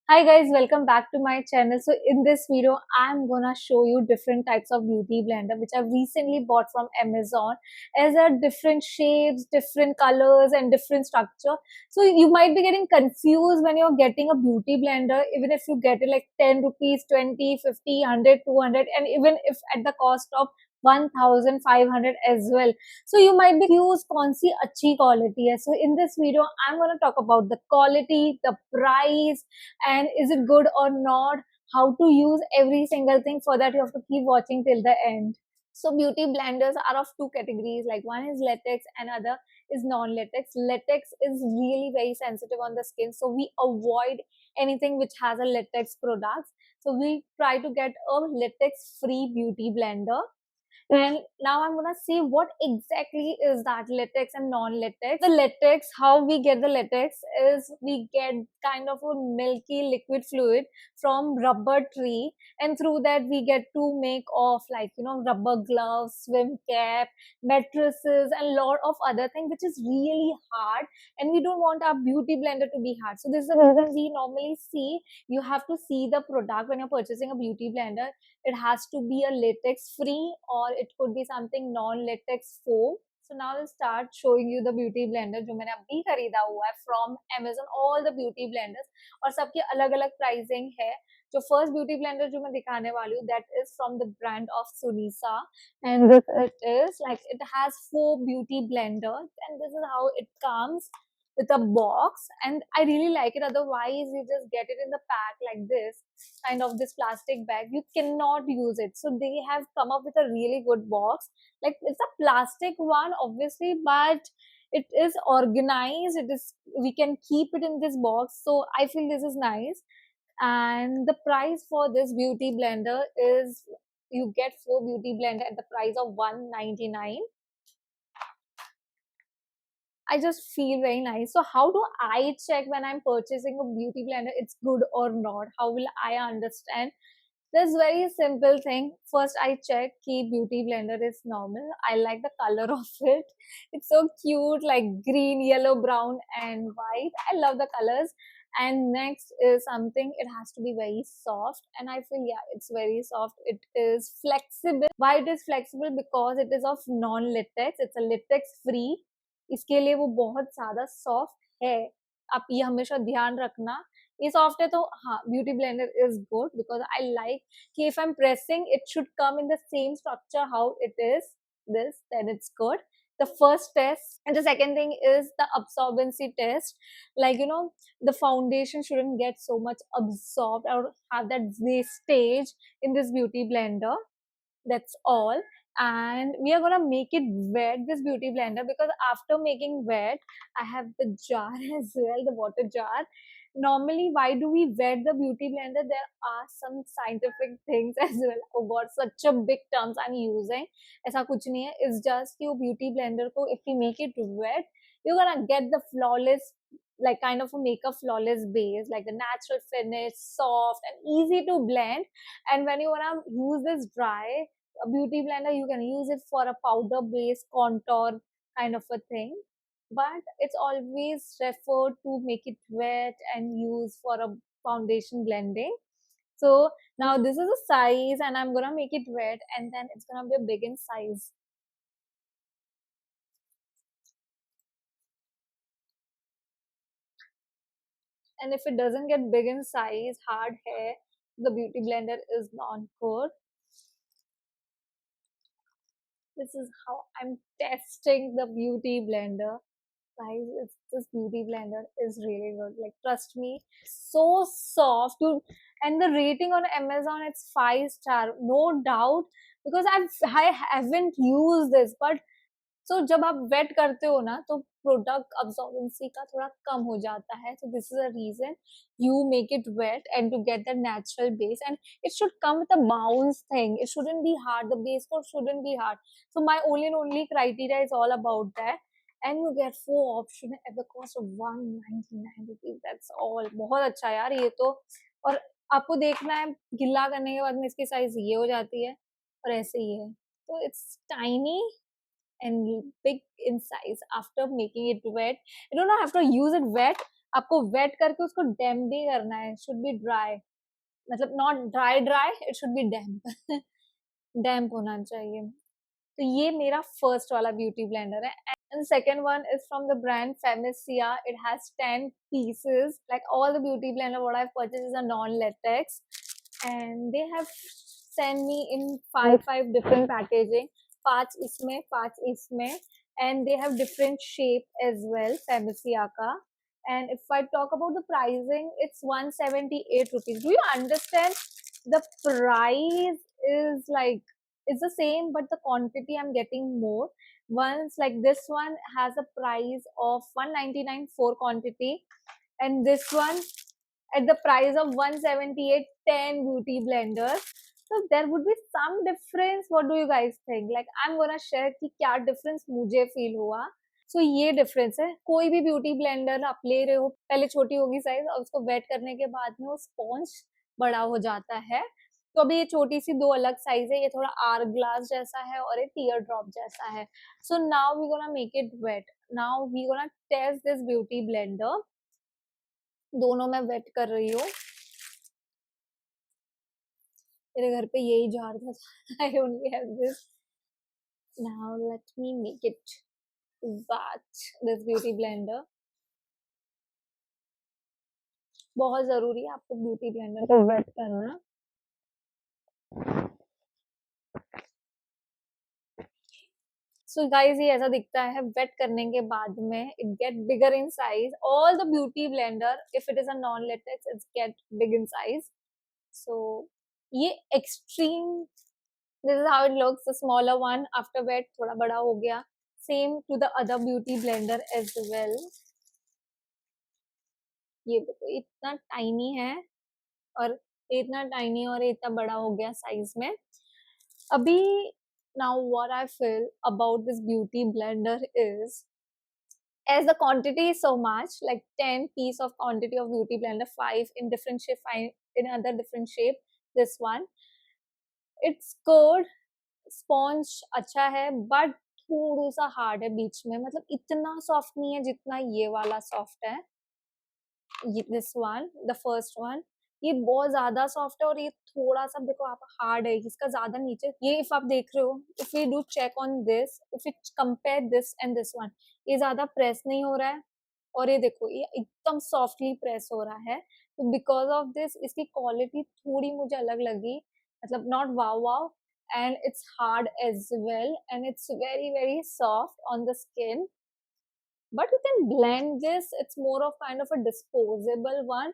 Hi guys, welcome back to my channel. So in this video, I'm gonna show you different types of beauty blender which I've recently bought from Amazon. As are different shapes, different colors and different structure. So you might be getting confused when you're getting a beauty blender, even if you get it like 10 rupees, 20, 50, 100, 200, and even if at the cost of 1500 as well. So you might be confused कौन सी अच्छी quality है. So in this video, I'm going to talk about the quality, the price, and is it good or not, how to use every single thing. For that you have to keep watching till the end. So beauty blenders are of two categories, like one is latex and other is non-latex. Latex is really very sensitive on the skin, so we avoid anything which has a latex products. So we try to get a latex free beauty blender. And now I'm gonna see what exactly is that latex and non-latex. The latex, how we get the latex is we get kind of a milky liquid fluid from rubber tree, and through that we get to make off like rubber gloves, swim cap, mattresses, and lot of other things which is really hard, and we don't want our beauty blender to be hard. So this is the reason we normally see, you have to see the product when you're purchasing a beauty blender. It has to be a latex free or it could be something non-latex foam. So now I'll start showing you the beauty blender जो मैंने अभी खरीदा हुआ है from Amazon. All the beauty blenders और सबकी अलग-अलग pricing है. जो first beauty blender जो मैं दिखाने वाली हूँ, that is from the brand of Sunisa, and this it is like it has 4 beauty blenders, and this is how it comes with a box, and I really like it. Otherwise you just get it in the pack like this, kind of this plastic bag, you cannot use it. So they have come up with a really good box. Like it's a plastic one obviously, but it is organized, it is, we can keep it in this box. So I feel this is nice. And the price for this beauty blender is, you get 4 beauty blender at the price of 199. I just feel very nice. So how do I check when I'm purchasing a beauty blender it's good or not? How will I understand? There's very simple thing. First I check ki beauty blender is normal. I like the color of it. It's so cute, like green, yellow, brown and white. I love the colors. And next is something, it has to be very soft, and I feel yeah, it's very soft. It is flexible. Why it is flexible? Because it is of non-latex. It's a latex free. इसके लिए वो बहुत ज़्यादा soft है. आप ये हमेशा ध्यान रखना. ये सॉफ्ट है तो हाँ, beauty blender is good because I like कि if I am pressing it should come in the same structure how it is this, then it's good. The first test, and the second thing is the absorbency test. Like the foundation shouldn't get so much absorbed or have that wastage in this beauty blender. That's all. And we are gonna make it wet, this beauty blender, because after making wet, I have the jar as well, the water jar. Normally why do we wet the beauty blender? There are some scientific things as well. Oh god, such a big terms I'm using. ऐसा कुछ नहीं है. It's just कि वो beauty blender को, if we make it wet, you're gonna get the flawless, like kind of a makeup flawless base, like the natural finish, soft and easy to blend. And when you wanna use this dry, a beauty blender, you can use it for a powder based contour kind of a thing, but it's always referred to make it wet and use for a foundation blending. So now this is a size, and I'm gonna make it wet, and then it's gonna be a big in size. And if it doesn't get big in size, hard hair, the beauty blender is not good. This is how I'm testing the beauty blender. Guys, this beauty blender is really good. Like, trust me, so soft. And the rating on Amazon, it's 5 star, no doubt. Because I haven't used this, but so जब आप wait करते हो ना, तो product अब्सॉर्बेंसी का थोड़ा कम हो जाता है. So this is a reason you make it wet and to get the natural base, and it should come with a bounce thing. It shouldn't be hard. The base coat shouldn't be hard. So my only criteria is all about that. And you get 4 options at the cost of 199 rupees. That's all. बहुत अच्छा यार ये तो. और आपको देखना है, गिल्ला करने के बाद में इसकी साइज ये हो जाती है और ऐसे ही है. तो it's tiny and big in size after making it wet. You don't have to use it wet, आपको वेट करके उसको डैम्प भी करना है, शुड बी ड्राई, मतलब not dry dry, it should be damp damp होना चाहिए। तो ये मेरा फर्स्ट वाला ब्यूटी ब्लेंडर है। And second one is from the brand Famecia. It has 10 pieces. Like all the beauty blender what I've purchased is a non-latex, and they have sent me in five different packaging. पांच इसमें, पांच इसमें, and they have different shape as well. Famecia का. And if I talk about the pricing, it's 178 rupees. Do you understand? The price is like it's the same, but the quantity I'm getting more. Once like this one has a price of 199 for quantity, and this one at the price of 178, 10 beauty blenders. So there would be some difference. What do you guys think? Like I'm gonna share कि क्या difference मुझे feel हुआ. So ये difference है. कोई भी beauty blender आप ले रहे हो, पहले छोटी होगी size और उसको wet करने के बाद में वो sponge बड़ा हो जाता है. तो अभी ये छोटी सी दो अलग साइज है, ये थोड़ा आर ग्लास जैसा है और ये टीयर ड्रॉप जैसा है. So now we gonna make it wet. Now we gonna test this beauty blender. दोनों मैं वेट कर रही हूँ. मेरे घर पे यही जार था. I only have this. Now let me make it wet this beauty blender. बहुत जरूरी है आपको ब्यूटी ब्लेंडर को वेट करना. सो गाइज ये ऐसा दिखता है वेट करने के बाद में. It get bigger in size. All the beauty blender if it is a non latex it's get big in size. So ये extreme, this is how it looks. The smaller one after wet थोड़ा बड़ा हो गया. Same to the other beauty blender as well. ये देखो इतना tiny है और इतना टाइनी और इतना बड़ा हो गया साइज में. अभी now what I feel about this beauty blender is, as the quantity is so much, like 10 piece of quantity of beauty blender, 5 in different shape, 5 in another different shape. This one, it's good. Sponge अच्छा है but थोड़ा सा hard है बीच में. मतलब इतना soft नहीं है जितना ये वाला सॉफ्ट है. This one, the first one, ये बहुत ज्यादा सॉफ्ट है और ये थोड़ा सा देखो आप हार्ड है. इसका ज्यादा नीचे ये इफ आप देख रहे हो, if we do check on this, if you compare this and this one, ये ज्यादा प्रेस नहीं हो रहा है और ये देखो ये एकदम सॉफ्टली प्रेस हो रहा है. तो बिकॉज ऑफ दिस इसकी क्वालिटी थोड़ी मुझे अलग लगी. मतलब not wow wow, and it's hard as well and it's very very soft on the skin. But you can blend this. It's more of kind of a disposable one.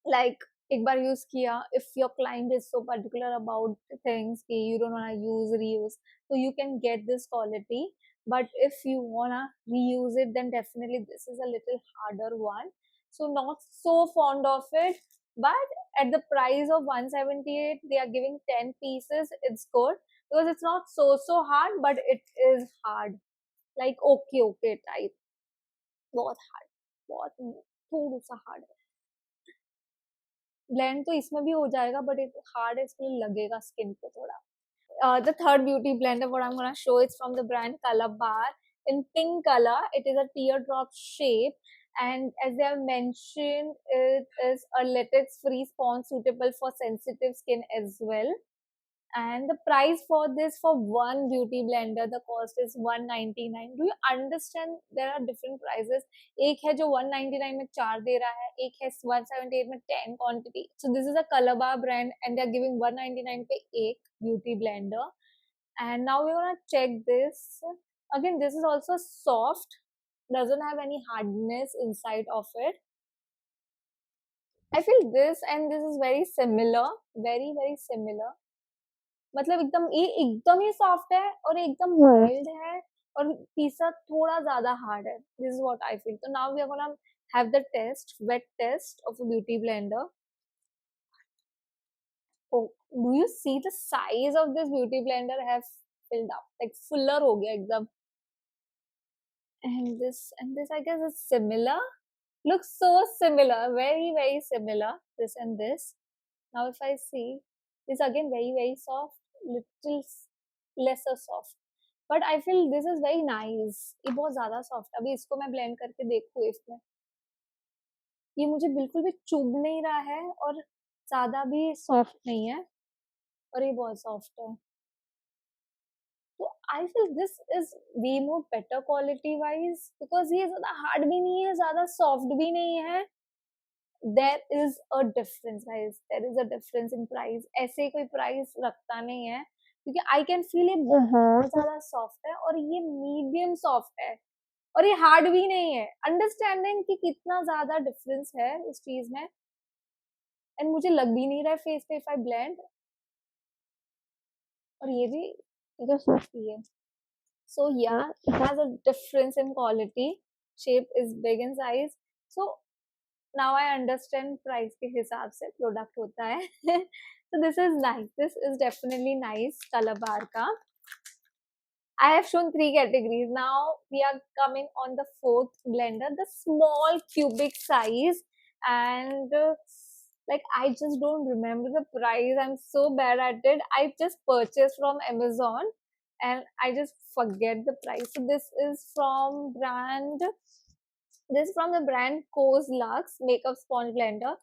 Like एक बार use किया, if your client is so particular about things कि you don't wanna use reuse, so you can get this quality. But if you wanna reuse it, then definitely this is a little harder one. So not so fond of it. But at the price of 178, they are giving 10 pieces. It's good because it's not so hard, but it is hard. Like okay type. बहुत hard, बहुत थोड़ा सा hard है. Blend तो इसमें भी हो जाएगा बट हार्ड है इसलिए लगेगा स्किन पे थोड़ा. The third beauty blender what I'm gonna show is from the brand Colorbar in pink color. It is a teardrop shape, and as they have mentioned, it is a latex-free sponge suitable for sensitive skin as well. And the price for this, for one beauty blender, the cost is 199. Do you understand? There are different prices. एक है जो 199 में 4 दे रहा है, एक है 178 में 10 quantity. So this is a Colorbar brand and they are giving 199 पे एक beauty blender. And now we're gonna check this. Again, this is also soft, doesn't have any hardness inside of it. I feel this and this is very similar, very very similar. मतलब एकदम ये एकदम ही soft है और एकदम mild है और तीसरा थोड़ा ज्यादा हार्ड है. This is what I feel. तो now we are gonna have the test, wet test of a beauty blender. Oh, do you see the size of this beauty blender have filled up, like fuller हो गया एकदम. And this I guess is similar. Looks so similar, very very similar. This and this. Now if I see, this again very very soft, little lesser soft. But I feel this is very nice. ये बहुत ज़्यादा soft है. अभी इसको मैं blend करके देखूँ इसमें. ये मुझे बिल्कुल भी चुभ नहीं रहा है और ज़्यादा भी सॉफ्ट नहीं है, और ये बहुत सॉफ्ट है। तो I feel this is way more better quality wise, because ये ज़्यादा हार्ड भी नहीं है, ज़्यादा सॉफ्ट भी नहीं है। There is a difference guys, there is a difference in price. ऐसे कोई प्राइस रखता नहीं है, क्योंकि आई कैन फील ये बहुत ज़्यादा सॉफ्ट है और ये मीडियम सॉफ्ट है और ये हार्ड भी नहीं है। अंडरस्टैंडिंग कि कितना ज़्यादा डिफरेंस है इस चीज़ में, एंड मुझे लग भी नहीं रहा है फेस पे इफ आई ब्लेंड, और ये भी एकदम सॉफ्ट ही है। So yeah, it has a difference in quality. Shape is big in size. So now I understand price के हिसाब से product होता है. So this is nice. This is definitely nice. Colorbar का. I have shown three categories. Now we are coming on the fourth blender, the small cubic size, and like I just don't remember the price. I'm so bad at it. I just purchased from Amazon and I just forget the price. So this is from the brand Cosluxe makeup sponge blender,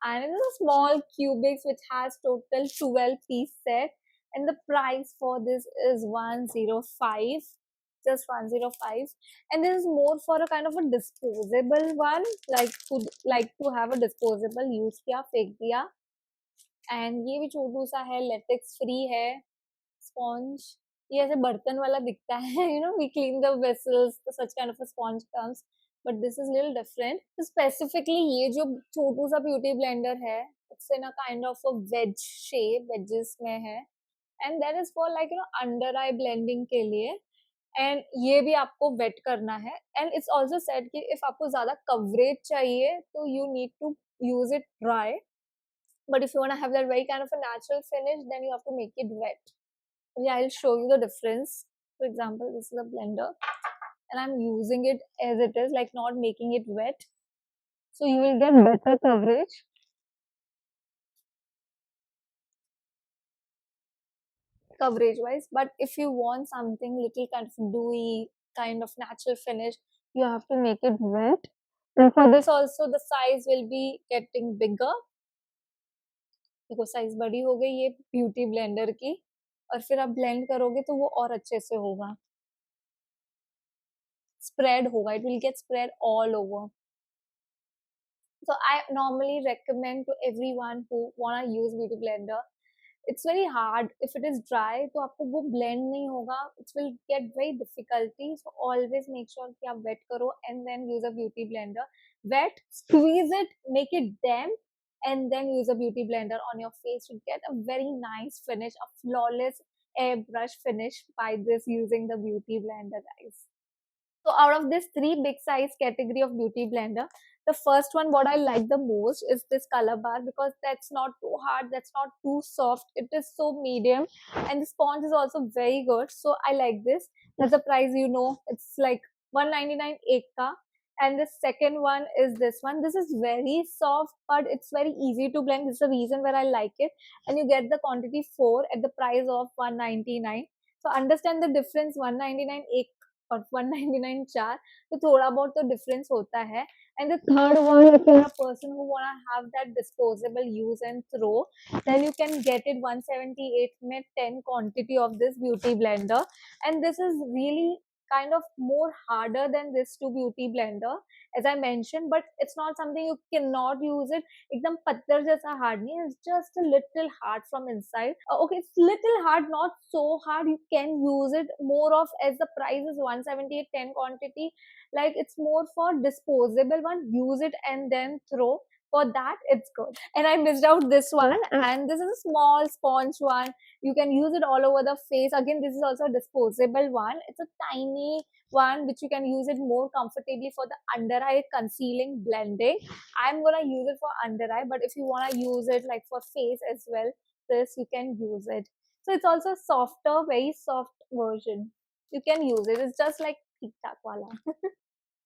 and it is a small cubics which has total 12 piece set, and the price for this is 105, just 105. And this is more for a kind of a disposable one, like to have a disposable, use किया फेंक दिया, and ये भी छोटू सा है, latex free है sponge. ये ऐसे बर्तन वाला दिखता है, you know we clean the vessels, such kind of a sponge comes, but this is little different. तो स्पेसिफिकली ये जो छोटू सा ब्यूटी ब्लेंडर है, it's in a kind of a wedge shape, wedges में है, and that is for like under eye blending के लिए, एंड ये भी आपको वेट करना है। एंड इट्स ऑल्सो सेड कि इफ आपको ज्यादा कवरेज चाहिए तो you need to use it dry, but if you want to have that very kind of a natural finish, then you have to make it wet. Yeah, I'll show you the difference. For example, this is a blender and I'm using it as it is, like not making it wet. So you will get better coverage wise. But if you want something little kind of dewy, kind of natural finish, you have to make it wet. And for this also the size will be getting bigger. देखो size बड़ी हो गई ये beauty blender की, और फिर आप blend करोगे तो वो और अच्छे से होगा, spread hoga, it will get spread all over. So I normally recommend to everyone who wanna use beauty blender, it's very hard if it is dry, तो आपको वो blend नहीं होगा, it will get very difficulty. So always make sure कि आप wet करो and then use a beauty blender. Wet, squeeze it, make it damp, and then use a beauty blender on your face to get a very nice finish, a flawless airbrush finish by this using the beauty blender, guys. So out of this three big size category of beauty blender, the first one what I like the most is this Colorbar, because that's not too hard, that's not too soft, it is so medium, and the sponge is also very good. So I like this. That's the price, you know, it's like 199 ek ka. And the second one is this one. This is very soft, but it's very easy to blend. This is the reason where I like it. And you get the quantity 4 at the price of 199. So understand the difference, 199 ek और 199 चार, तो थोड़ा बहुत तो difference होता है। And the third one, if you are a person who want to have that disposable use and throw, then you can get it 178 में 10 quantity of this beauty blender, and this is really kind of more harder than this two beauty blender, as I mentioned, but it's not something you cannot use it. एकदम पत्थर जैसा hard नहीं, it's just a little hard from inside. Okay, it's little hard, not so hard. You can use it more of, as the price is 178 10 quantity, like it's more for disposable one. Use it and then throw. For that, it's good. And I missed out this one, and this is a small sponge one. You can use it all over the face. Again, this is also a disposable one. It's a tiny one which you can use it more comfortably for the under eye concealing blending. I'm gonna use it for under eye, but if you wanna use it like for face as well, this you can use it. So it's also softer, very soft version. You can use it. It's just like TikTok wala.